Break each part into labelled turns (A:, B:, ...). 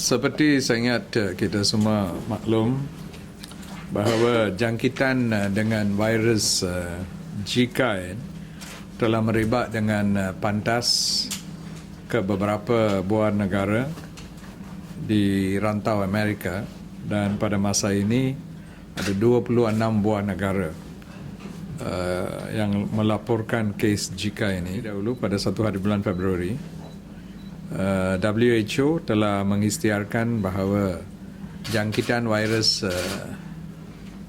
A: Seperti saya ingat kita semua maklum bahawa jangkitan dengan virus Zika telah merebak dengan pantas ke beberapa buah negara di rantau Amerika, dan pada masa ini ada 26 buah negara yang melaporkan kes Zika ini. Dahulu pada 1 hari bulan Februari, WHO telah mengisytiharkan bahawa jangkitan virus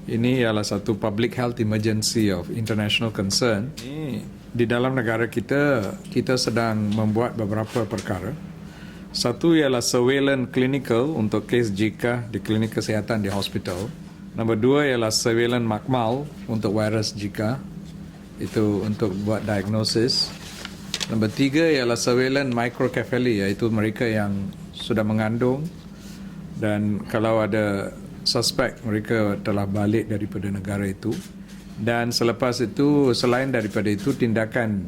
A: ini ialah satu public health emergency of international concern. Di dalam negara kita sedang membuat beberapa perkara. Satu ialah surveillance clinical untuk kes Zika di klinik kesihatan di hospital. Nombor dua ialah surveillance makmal untuk virus Zika, itu untuk buat diagnosis. Nombor tiga ialah surveillance microcephaly, iaitu mereka yang sudah mengandung dan kalau ada suspek mereka telah balik daripada negara itu. Dan selepas itu, selain daripada itu, tindakan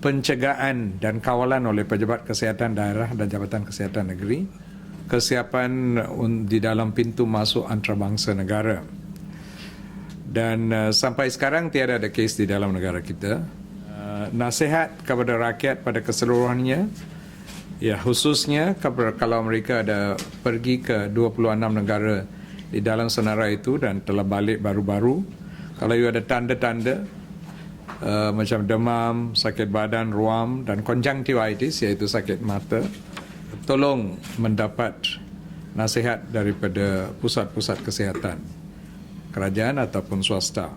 A: pencegahan dan kawalan oleh pejabat kesihatan daerah dan Jabatan Kesihatan Negeri, kesiapan di dalam pintu masuk antarabangsa negara. Dan sampai sekarang tiada ada kes di dalam negara kita. Nasihat kepada rakyat pada keseluruhannya, ya khususnya kalau mereka ada pergi ke 26 negara di dalam senarai itu dan telah balik baru-baru, kalau you ada tanda-tanda macam demam, sakit badan, ruam dan konjungtivitis, iaitu sakit mata, tolong mendapat nasihat daripada pusat-pusat kesihatan kerajaan ataupun swasta.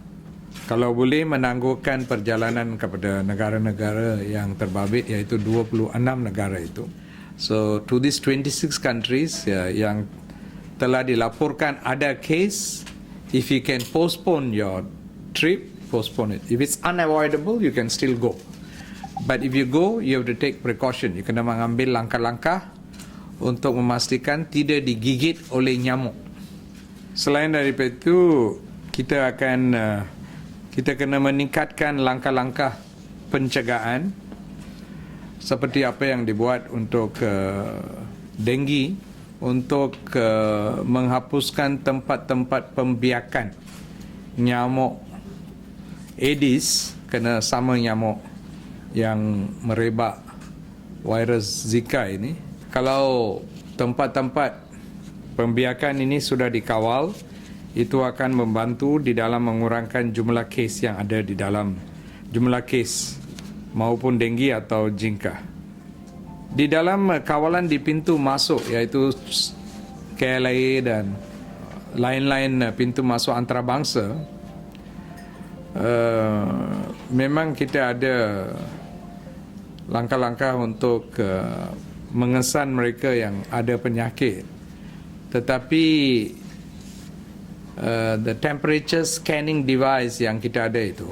A: Kalau boleh menangguhkan perjalanan kepada negara-negara yang terbabit, iaitu 26 negara itu. So to these 26 countries yang telah dilaporkan ada case, if you can postpone your trip, postpone it. If it's unavoidable, you can still go. But if you go, you have to take precaution. You kena mengambil langkah-langkah untuk memastikan tidak digigit oleh nyamuk. Selain daripada itu, kita kena meningkatkan langkah-langkah pencegahan seperti apa yang dibuat untuk denggi, untuk menghapuskan tempat-tempat pembiakan nyamuk Aedes, kena sama nyamuk yang merebak virus Zika ini. Kalau tempat-tempat pembiakan ini sudah dikawal, itu akan membantu di dalam mengurangkan jumlah kes yang ada di dalam jumlah kes maupun denggi atau Zika. Di dalam kawalan di pintu masuk, iaitu KLA dan lain-lain pintu masuk antarabangsa, memang kita ada langkah-langkah untuk mengesan mereka yang ada penyakit. Tetapi the temperature scanning device yang kita ada itu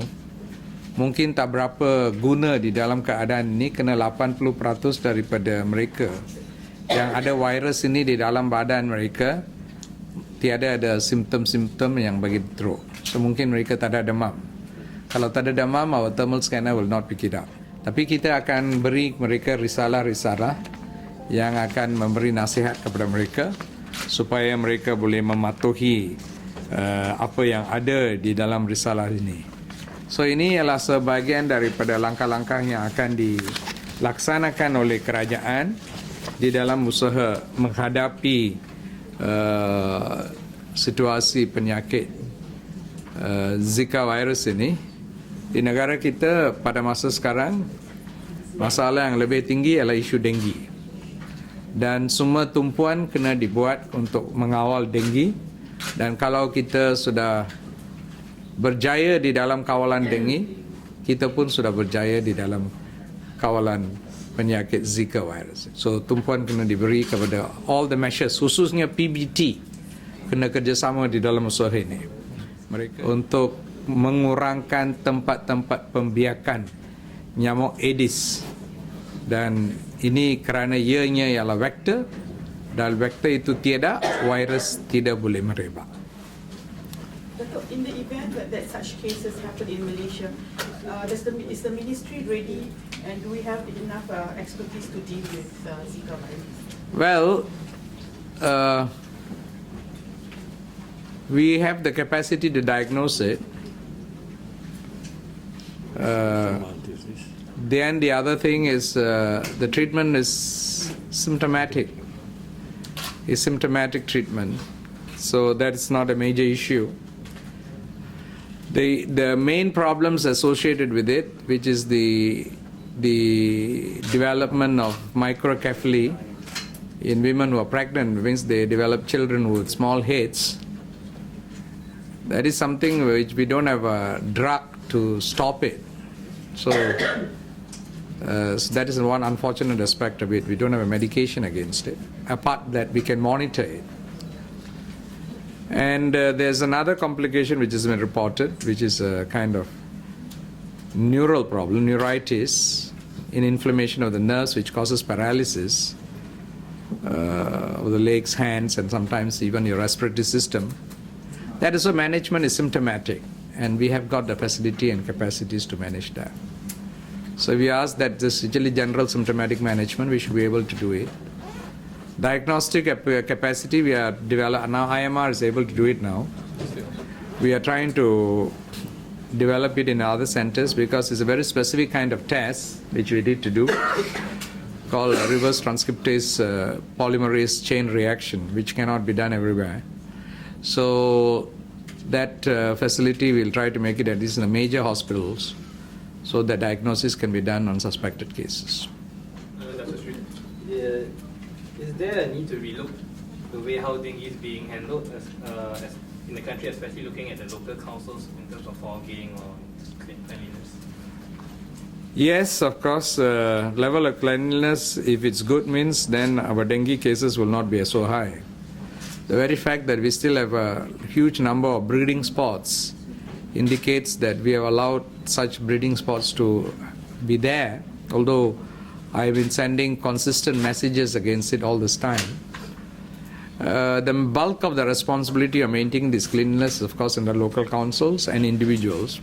A: mungkin tak berapa guna di dalam keadaan ini, kerana 80% daripada mereka yang ada virus ini di dalam badan mereka tiada ada simptom-simptom yang bagi teruk. So mungkin mereka tak ada demam. Kalau tak ada demam, our thermal scanner will not pick it up. Tapi kita akan beri mereka risalah-risalah yang akan memberi nasihat kepada mereka supaya mereka boleh mematuhi apa yang ada di dalam risalah ini. So ini ialah sebahagian daripada langkah-langkah yang akan dilaksanakan oleh kerajaan di dalam usaha menghadapi situasi penyakit Zika virus ini. Di negara kita pada masa sekarang, masalah yang lebih tinggi ialah isu denggi. Dan semua tumpuan kena dibuat untuk mengawal denggi. Dan kalau kita sudah berjaya di dalam kawalan denggi, kita pun sudah berjaya di dalam kawalan penyakit Zika virus. So tumpuan kena diberi kepada all the measures, khususnya PBT, kena kerjasama di dalam usaha ini. Mereka untuk mengurangkan tempat-tempat pembiakan nyamuk Aedes. Dan ini kerana ianya ialah vektor, dan vektor itu tiada, virus tidak boleh merebak.
B: In the event that such cases happen in Malaysia, is the ministry ready, and do we have enough expertise to deal with Zika virus?
A: Well, we have the capacity to diagnose it. Then the other thing is the treatment is symptomatic. Is symptomatic treatment, so that is not a major issue. The main problems associated with it, which is the development of microcephaly in women who are pregnant, means they develop children with small heads. That is something which we don't have a drug to stop it. So that is one unfortunate aspect of it. We don't have a medication against it. Apart that, we can monitor it. And there's another complication which has been reported, which is a kind of neural problem, neuritis, in inflammation of the nerves, which causes paralysis of the legs, hands, and sometimes even your respiratory system. That is why management is symptomatic, and we have got the facility and capacities to manage that. So we ask that this really general symptomatic management, we should be able to do it. Diagnostic capacity, we are developing, now IMR is able to do it now. We are trying to develop it in other centers because it's a very specific kind of test which we need to do called reverse transcriptase polymerase chain reaction, which cannot be done everywhere. So that facility we'll try to make it at least in the major hospitals, so the diagnosis can be done on suspected cases.
C: Is there a need to relook the way how dengue is being handled as in the country, especially looking at the local councils in terms of fogging or cleanliness?
A: Yes, of course, level of cleanliness, if it's good, means then our dengue cases will not be so high. The very fact that we still have a huge number of breeding spots indicates that we have allowed such breeding spots to be there, although I've been sending consistent messages against it all this time. The bulk of the responsibility of maintaining this cleanliness is, of course, in the local councils and individuals.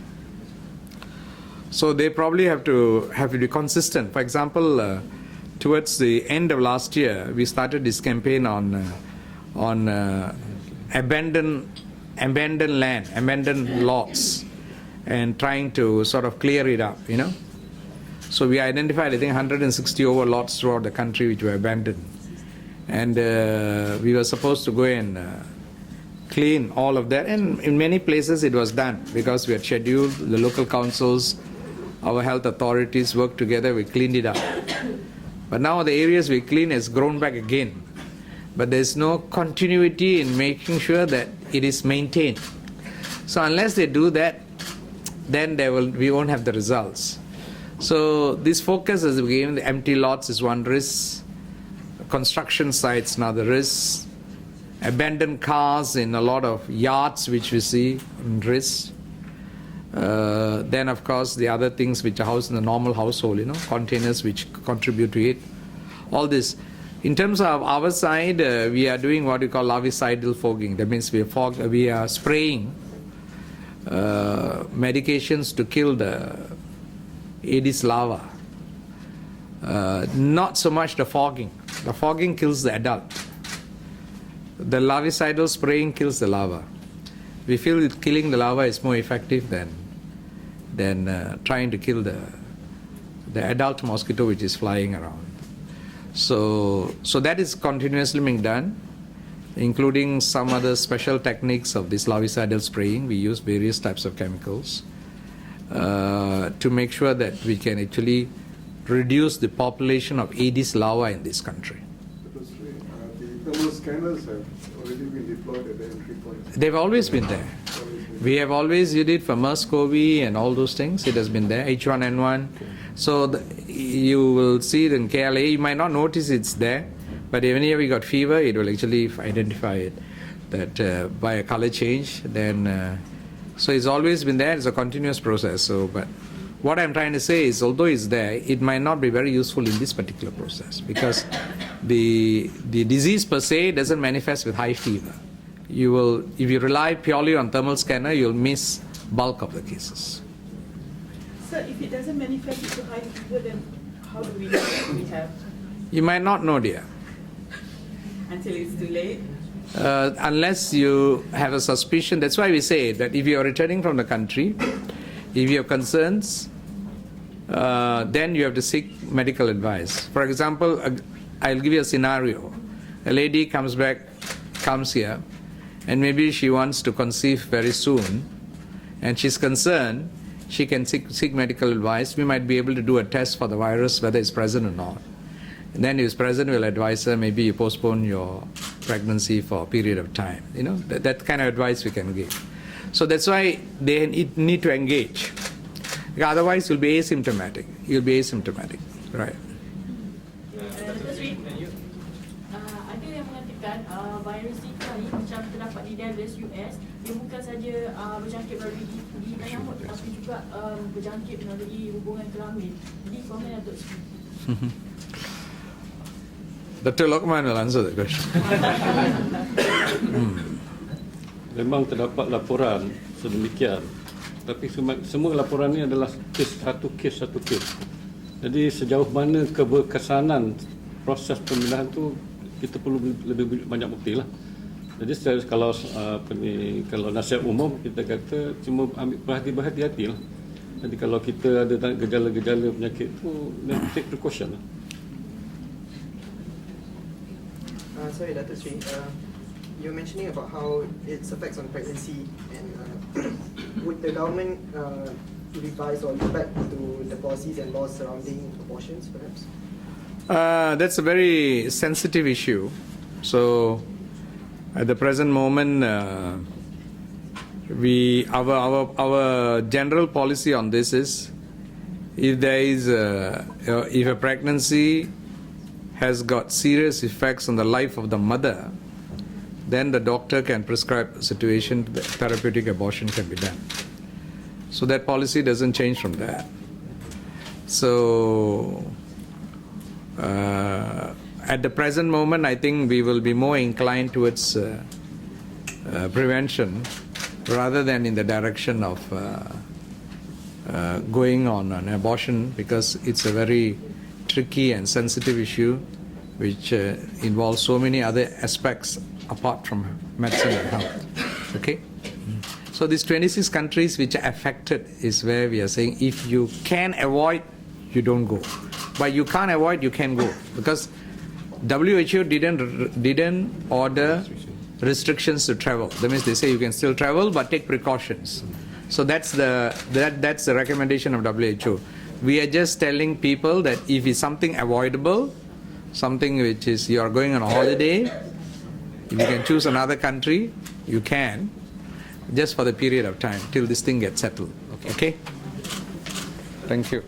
A: So they probably have to be consistent. For example, towards the end of last year, we started this campaign on abandoned land, abandoned lots, and trying to sort of clear it up, you know. So we identified, I think, 160 over lots throughout the country which were abandoned. And we were supposed to go and clean all of that. And in many places it was done because we had scheduled, the local councils, our health authorities worked together, we cleaned it up. But now the areas we clean has grown back again. But there's no continuity in making sure that it is maintained. So unless they do that, then we won't have the results. So this focus is given. The empty lots is one risk, construction sites another risk, abandoned cars in a lot of yards which we see in risk. Then of course the other things which are housed in the normal household, you know, containers which contribute to it. All this. In terms of our side, we are doing what we call larvicidal fogging. That means we are spraying medications to kill the Aedes larva. Not so much the fogging. The fogging kills the adult. The larvicidal spraying kills the larva. We feel that killing the larva is more effective than trying to kill the adult mosquito which is flying around. So that is continuously being done, including some other special techniques of this larvicidal spraying. We use various types of chemicals to make sure that we can actually reduce the population of Aedes larvae in this country.
D: The thermal scanners have already been deployed at the entry points.
A: They've always been there. We have always used it for MERS-CoV and all those things. It has been there, H1N1. So you will see it in KLA. You might not notice it's there, but whenever we got fever, it will actually identify it that by a color change. Then, so it's always been there. It's a continuous process. So, but what I'm trying to say is, although it's there, it might not be very useful in this particular process because the disease per se doesn't manifest with high fever. You will, if you rely purely on thermal scanner, you'll miss bulk of the cases.
B: Sir, if it doesn't manifest into high fever, then how do we know what we have?
A: You might not know, dear.
B: until it's too late?
A: Unless you have a suspicion. That's why we say that if you are returning from the country, if you have concerns, then you have to seek medical advice. For example, I'll give you a scenario. A lady comes here, and maybe she wants to conceive very soon, and she's concerned, she can seek medical advice. We might be able to do a test for the virus, whether it's present or not. And then if it's present, we'll advise her, maybe you postpone your pregnancy for a period of time. You know, that kind of advice we can give. So that's why they need to engage. Otherwise, you'll be asymptomatic. You'll be asymptomatic, right?
E: Ada yang mengatakan virus Zika ni macam terdapat di Dallas, US, dia bukan saja berjangkit melalui di nyamuk tetapi juga berjangkit melalui hubungan kelamin. Jadi komen Datuk Seri.
A: Dr. Lokman will answer that question.
F: Memang terdapat laporan sedemikian, tapi semua laporan ini adalah satu kes. Jadi sejauh mana keberkesanan proses pemilihan tu, kita perlu lebih banyak bukti lah. Jadi kalau nasihat umum kita kata cuma ambil berhati-hati lah. Jadi kalau kita ada gejala-gejala penyakit tu, then take precaution lah.
G: Sorry, Datuk Sri, you were mentioning about how its effects on pregnancy, and would the government revise or look back to the policies and laws surrounding abortions, perhaps?
A: That's a very sensitive issue. So, at the present moment, our general policy on this is, if a pregnancy has got serious effects on the life of the mother, then the doctor can prescribe a situation, therapeutic abortion can be done. So that policy doesn't change from that. So at the present moment, I think we will be more inclined towards prevention rather than in the direction of going on an abortion, because it's a very tricky and sensitive issue which involves so many other aspects apart from medicine and health. Okay? So these 26 countries which are affected is where we are saying if you can avoid, you don't go. But you can't avoid, you can go. Because WHO didn't order restrictions to travel. That means they say you can still travel but take precautions. So that's the recommendation of WHO. We are just telling people that if it's something avoidable, something which is you are going on a holiday, if you can choose another country, you can, just for the period of time till this thing gets settled. Okay? Thank you.